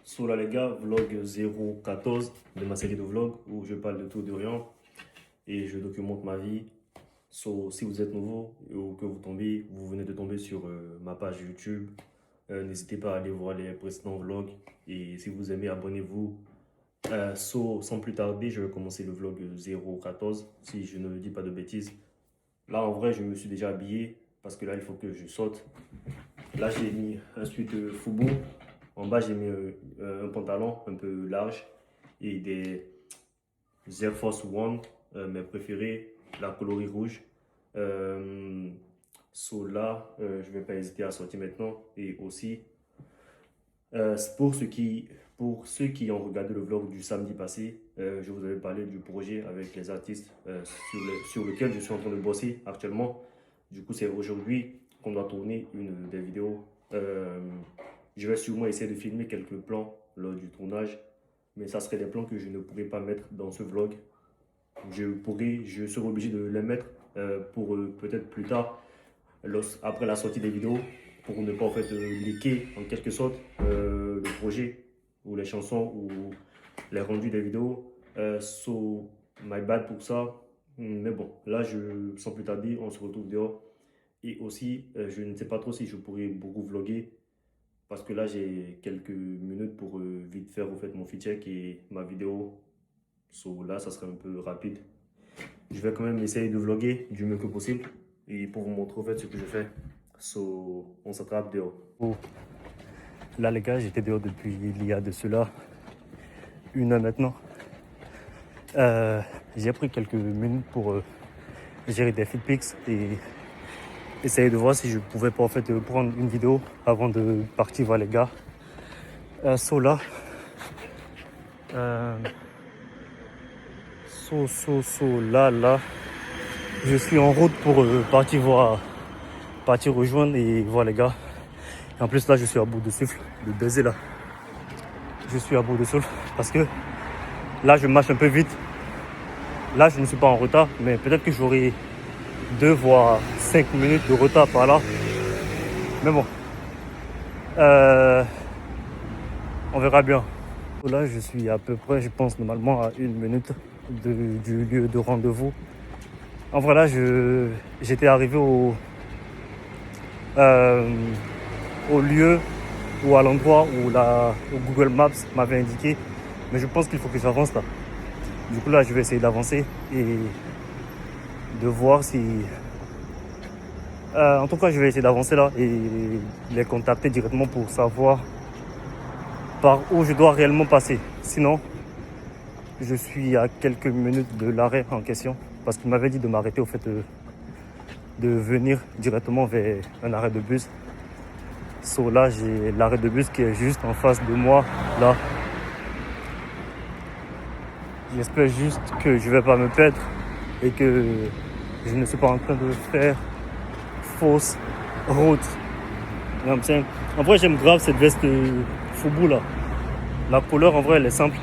So là les gars, vlog 014 de ma série de vlogs où je parle de tout de rien et je documente ma vie. So si vous êtes nouveau ou que vous venez de tomber sur ma page YouTube, n'hésitez pas à aller voir les précédents vlogs et si vous aimez, abonnez-vous. Sans plus tarder, je vais commencer le vlog 014 si je ne dis pas de bêtises. Là en vrai, je me suis déjà habillé parce que là il faut que je saute. Là j'ai mis un sweat Fubu. En bas, j'ai mis un pantalon un peu large et des Air Force One, mes préférés, la coloris rouge. Là, je ne vais pas hésiter à sortir maintenant. Et aussi, pour ceux qui ont regardé le vlog du samedi passé, je vous avais parlé du projet avec les artistes sur lequel je suis en train de bosser actuellement. Du coup, c'est aujourd'hui qu'on doit tourner une des vidéos. Je vais sûrement essayer de filmer quelques plans lors du tournage, mais ça serait des plans que je ne pourrais pas mettre dans ce vlog. Je serai obligé de les mettre pour peut-être plus tard, après la sortie des vidéos, pour ne pas en fait leaker en quelque sorte le projet ou les chansons ou les rendus des vidéos. My bad pour ça. Mais bon, là, sans plus tarder, on se retrouve dehors. Et aussi, je ne sais pas trop si je pourrais beaucoup vlogger parce que là, j'ai quelques minutes pour vite faire en fait, mon fit check et ma vidéo. Là, ça serait un peu rapide. Je vais quand même essayer de vlogger du mieux que possible et pour vous montrer en fait, ce que je fais. On s'attrape dehors. Là, les gars, j'étais dehors depuis il y a de cela 1 heure maintenant. J'ai pris quelques minutes pour gérer des feedpics et essayer de voir si je pouvais pas en fait prendre une vidéo avant de partir voir les gars. Là, là, je suis en route pour partir rejoindre et voir les gars. Et en plus là, je suis à bout de souffle, de baiser là. Je suis à bout de souffle parce que là, je marche un peu vite. Là, je ne suis pas en retard, mais peut-être que j'aurai 2 voire 5 minutes de retard par là. Mais bon, on verra bien. Là, je suis à peu près, je pense, normalement à 1 minute du lieu de rendez-vous. En vrai, là, j'étais arrivé au lieu ou à l'endroit où Google Maps m'avait indiqué. Mais je pense qu'il faut que j'avance là. Du coup, là, je vais essayer d'avancer et de voir si... en tout cas, je vais essayer d'avancer là et les contacter directement pour savoir par où je dois réellement passer. Sinon, je suis à quelques minutes de l'arrêt en question parce qu'il m'avait dit de m'arrêter au fait de venir directement vers un arrêt de bus. Là, j'ai l'arrêt de bus qui est juste en face de moi là. J'espère juste que je vais pas me perdre et que je ne suis pas en train de faire fausse route. En vrai, j'aime grave cette veste Fubu là. La couleur, en vrai, elle est simple.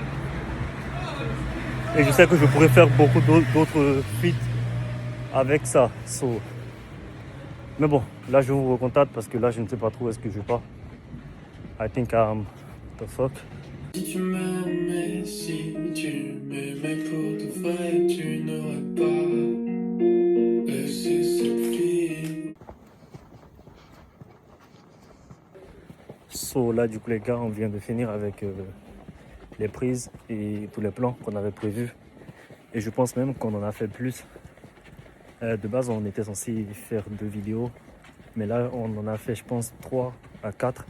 Et je sais que je pourrais faire beaucoup d'autres feats avec ça. Mais bon, là, je vous recontacte parce que là, je ne sais pas trop où est-ce que je pars. I think the fuck. Si tu m'aimais pour de vrai, tu n'aurais pas laissé cette fille. Là, du coup, les gars, on vient de finir avec les prises et tous les plans qu'on avait prévus. Et je pense même qu'on en a fait plus. De base, on était censé faire 2 vidéos. Mais là, on en a fait, je pense, 3 à 4.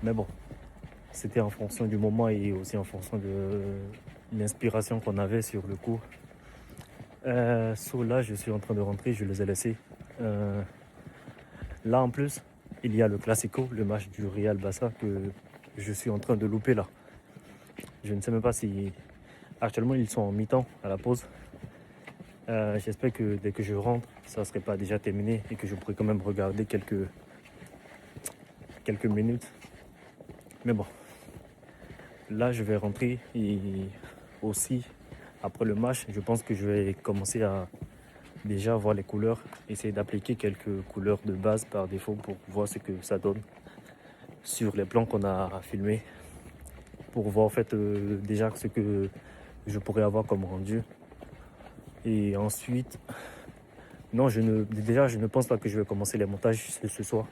Mais bon, c'était en fonction du moment et aussi en fonction de l'inspiration qu'on avait sur le coup. Là, je suis en train de rentrer, je les ai laissés. Là, en plus, il y a le Classico, le match du Real Barça que je suis en train de louper là. Je ne sais même pas si... Actuellement, ils sont en mi-temps, à la pause. J'espère que dès que je rentre, ça ne serait pas déjà terminé et que je pourrais quand même regarder quelques minutes. Mais bon, là, je vais rentrer et aussi, après le match, je pense que je vais commencer à déjà voir les couleurs, essayer d'appliquer quelques couleurs de base par défaut pour voir ce que ça donne sur les plans qu'on a filmés. pour voir en fait déjà ce que je pourrais avoir comme rendu. Et ensuite, non, déjà je ne pense pas que je vais commencer les montages ce soir.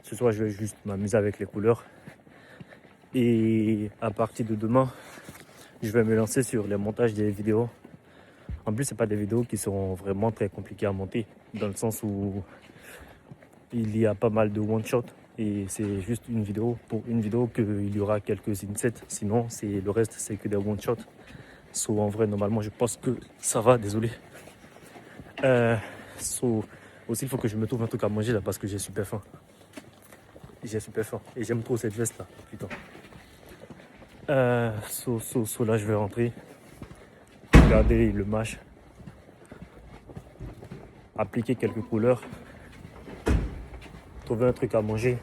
Ce soir, je vais juste m'amuser avec les couleurs. Et à partir de demain, je vais me lancer sur les montages des vidéos. En plus, c'est pas des vidéos qui seront vraiment très compliquées à monter, dans le sens où il y a pas mal de one-shot et c'est juste une vidéo. Pour une vidéo qu'il y aura quelques insets, sinon le reste c'est que des one-shot. So, en vrai, normalement, je pense que ça va, désolé. Aussi, il faut que je me trouve un truc à manger là parce que j'ai super faim. J'ai super faim et j'aime trop cette veste là, putain. Là, je vais rentrer, regarder le match, appliquer quelques couleurs, trouver un truc à manger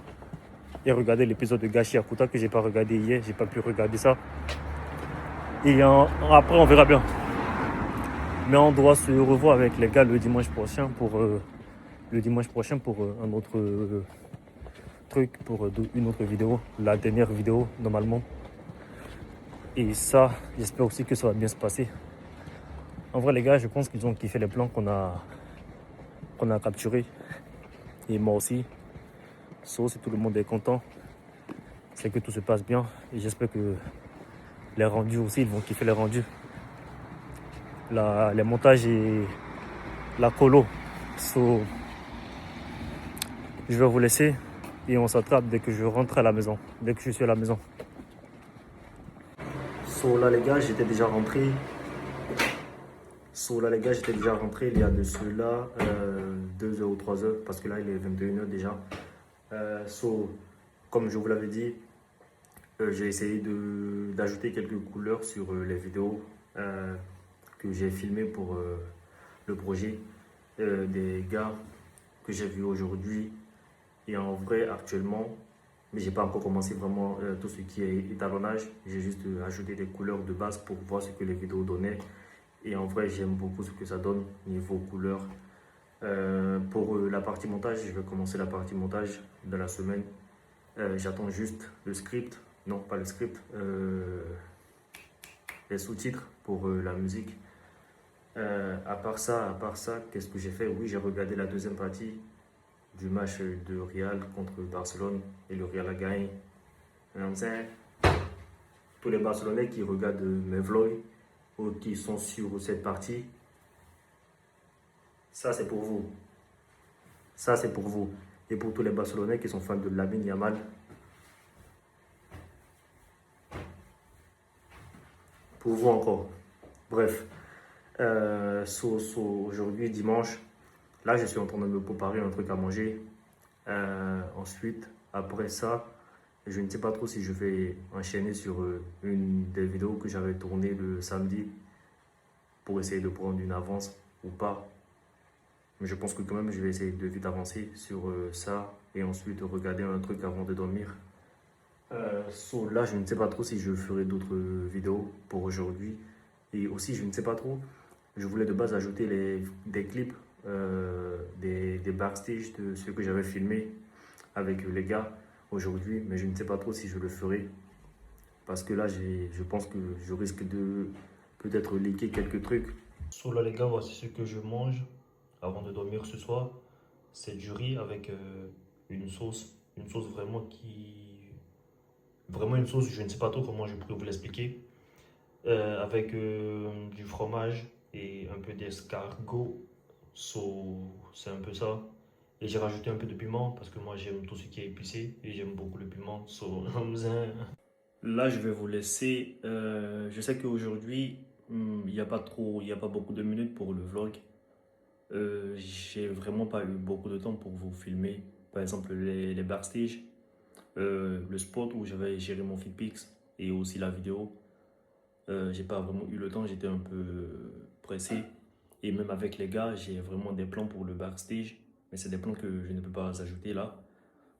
et regarder l'épisode de Gachi Akuta que j'ai pas regardé hier. J'ai pas pu regarder ça. Et après, on verra bien. Mais on doit se revoir avec les gars le dimanche prochain pour un autre truc, pour une autre vidéo, la dernière vidéo normalement. Et ça, j'espère aussi que ça va bien se passer. En vrai, les gars, je pense qu'ils ont kiffé les plans qu'on a capturés. Et moi aussi. Si tout le monde est content, c'est que tout se passe bien. Et j'espère que les rendus aussi, ils vont kiffer les rendus. Les montages et la colo. Je vais vous laisser et on s'attrape dès que je rentre à la maison, dès que je suis à la maison. Là les gars, j'étais déjà rentré. Il y a de cela 2 heures ou 3 heures parce que là il est 21 h déjà. Comme je vous l'avais dit, j'ai essayé d'ajouter quelques couleurs sur les vidéos que j'ai filmées pour le projet des gars que j'ai vu aujourd'hui. Et en vrai, actuellement, mais j'ai pas encore commencé vraiment tout ce qui est étalonnage. J'ai juste ajouté des couleurs de base pour voir ce que les vidéos donnaient. Et en vrai, j'aime beaucoup ce que ça donne niveau couleurs. Pour la partie montage, je vais commencer la partie montage de la semaine. J'attends juste le script, non pas le script, les sous-titres pour la musique. À part ça, qu'est-ce que j'ai fait? Oui, j'ai regardé la deuxième partie du match de Real contre Barcelone et le Real a gagné. Tous les Barcelonais qui regardent mes vlogs ou qui sont sur cette partie, ça c'est pour vous. Ça c'est pour vous. Et pour tous les Barcelonais qui sont fans de Lamine Yamal, pour vous encore. Bref, aujourd'hui dimanche, là je suis en train de me préparer un truc à manger. Ensuite, après ça, je ne sais pas trop si je vais enchaîner sur une des vidéos que j'avais tournées le samedi pour essayer de prendre une avance ou pas. Mais je pense que quand même je vais essayer de vite avancer sur ça et ensuite regarder un truc avant de dormir. Là, je ne sais pas trop si je ferai d'autres vidéos pour aujourd'hui. Et aussi, je ne sais pas trop, je voulais de base ajouter des clips, des backstage de ce que j'avais filmé avec les gars aujourd'hui, mais je ne sais pas trop si je le ferai parce que là, je pense que je risque de peut-être leaker quelques trucs. Là, les gars, voici ce que je mange avant de dormir ce soir. C'est du riz avec une sauce vraiment vraiment une sauce, je ne sais pas trop comment je pourrais vous l'expliquer, avec du fromage et un peu d'escargot. C'est un peu ça. Et j'ai rajouté un peu de piment parce que moi j'aime tout ce qui est épicé et j'aime beaucoup le piment. Là, je vais vous laisser. Je sais qu'aujourd'hui, il n'y a pas beaucoup de minutes pour le vlog. J'ai vraiment pas eu beaucoup de temps pour vous filmer. Par exemple, les backstage, le spot où j'avais géré mon Fitpix et aussi la vidéo. J'ai pas vraiment eu le temps, j'étais un peu pressé. Et même avec les gars, j'ai vraiment des plans pour le backstage. Mais c'est des plans que je ne peux pas ajouter là.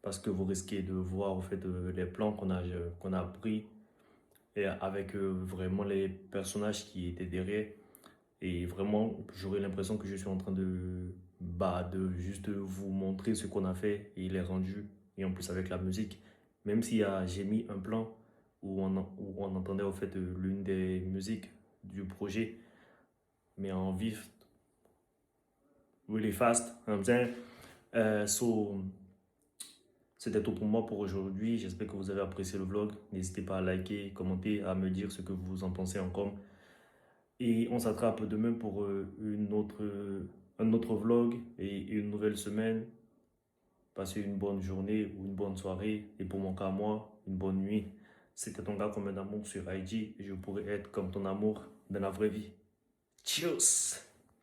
Parce que vous risquez de voir en fait, les plans qu'on a pris. Et avec vraiment les personnages qui étaient derrière. Et vraiment, j'aurais l'impression que je suis en train de juste vous montrer ce qu'on a fait et les rendus. Et en plus avec la musique. Même si j'ai mis un plan où on entendait au fait l'une des musiques du projet, mais en vif, really fast. I'm saying. So, c'était tout pour moi pour aujourd'hui. J'espère que vous avez apprécié le vlog. N'hésitez pas à liker, commenter, à me dire ce que vous en pensez encore. Et on s'attrape demain pour un autre vlog et une nouvelle semaine. Passez une bonne journée ou une bonne soirée. Et pour mon cas, moi, une bonne nuit. C'était ton gars comme un amour sur IG et je pourrais être comme ton amour dans la vraie vie. Cheers!